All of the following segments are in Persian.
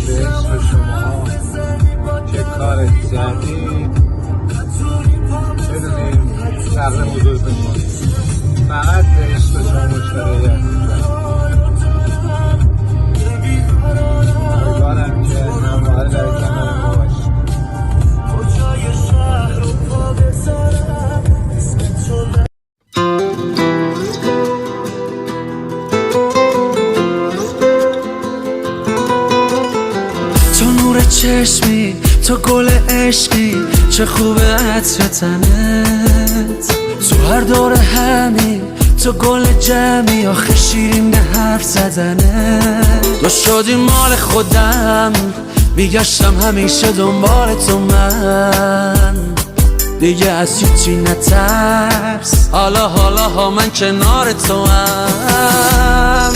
به عشق شما که کار جدید بدونیم شغل بزرگتون فقط به عشق شما مشتریت امیدوارم که همواره در کنار ما باشید. تو نور چشمی، تو گل عشقی، چه خوبه عطر تنت. تو هر دور همی، تو گل جمعی، آخه شیرین به حرف زدنت. تو شدی مال خودم، میگشتم همیشه دنبال تو من. دیگه از هیچی نترس، حالا ها من کنار تو هم.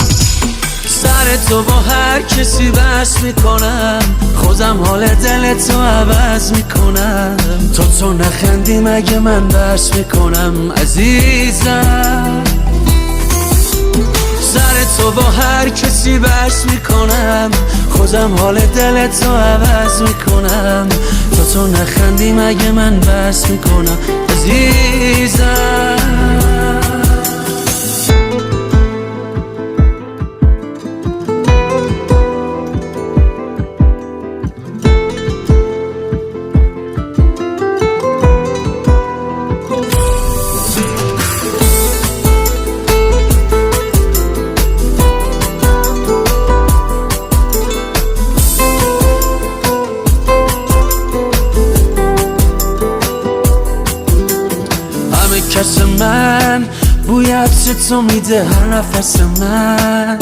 سر تو با هر کسی بس میکنم، خودم حال دل تو عوض میکنم. تو نخندی مگه من بس میکنم عزیزم. سر تو با هر کسی بس میکنم، خودم حال دل تو عوض میکنم. تو نخندی مگه من بس میکنم عزیزم. کس من بوی عطر تو میده هر نفس من.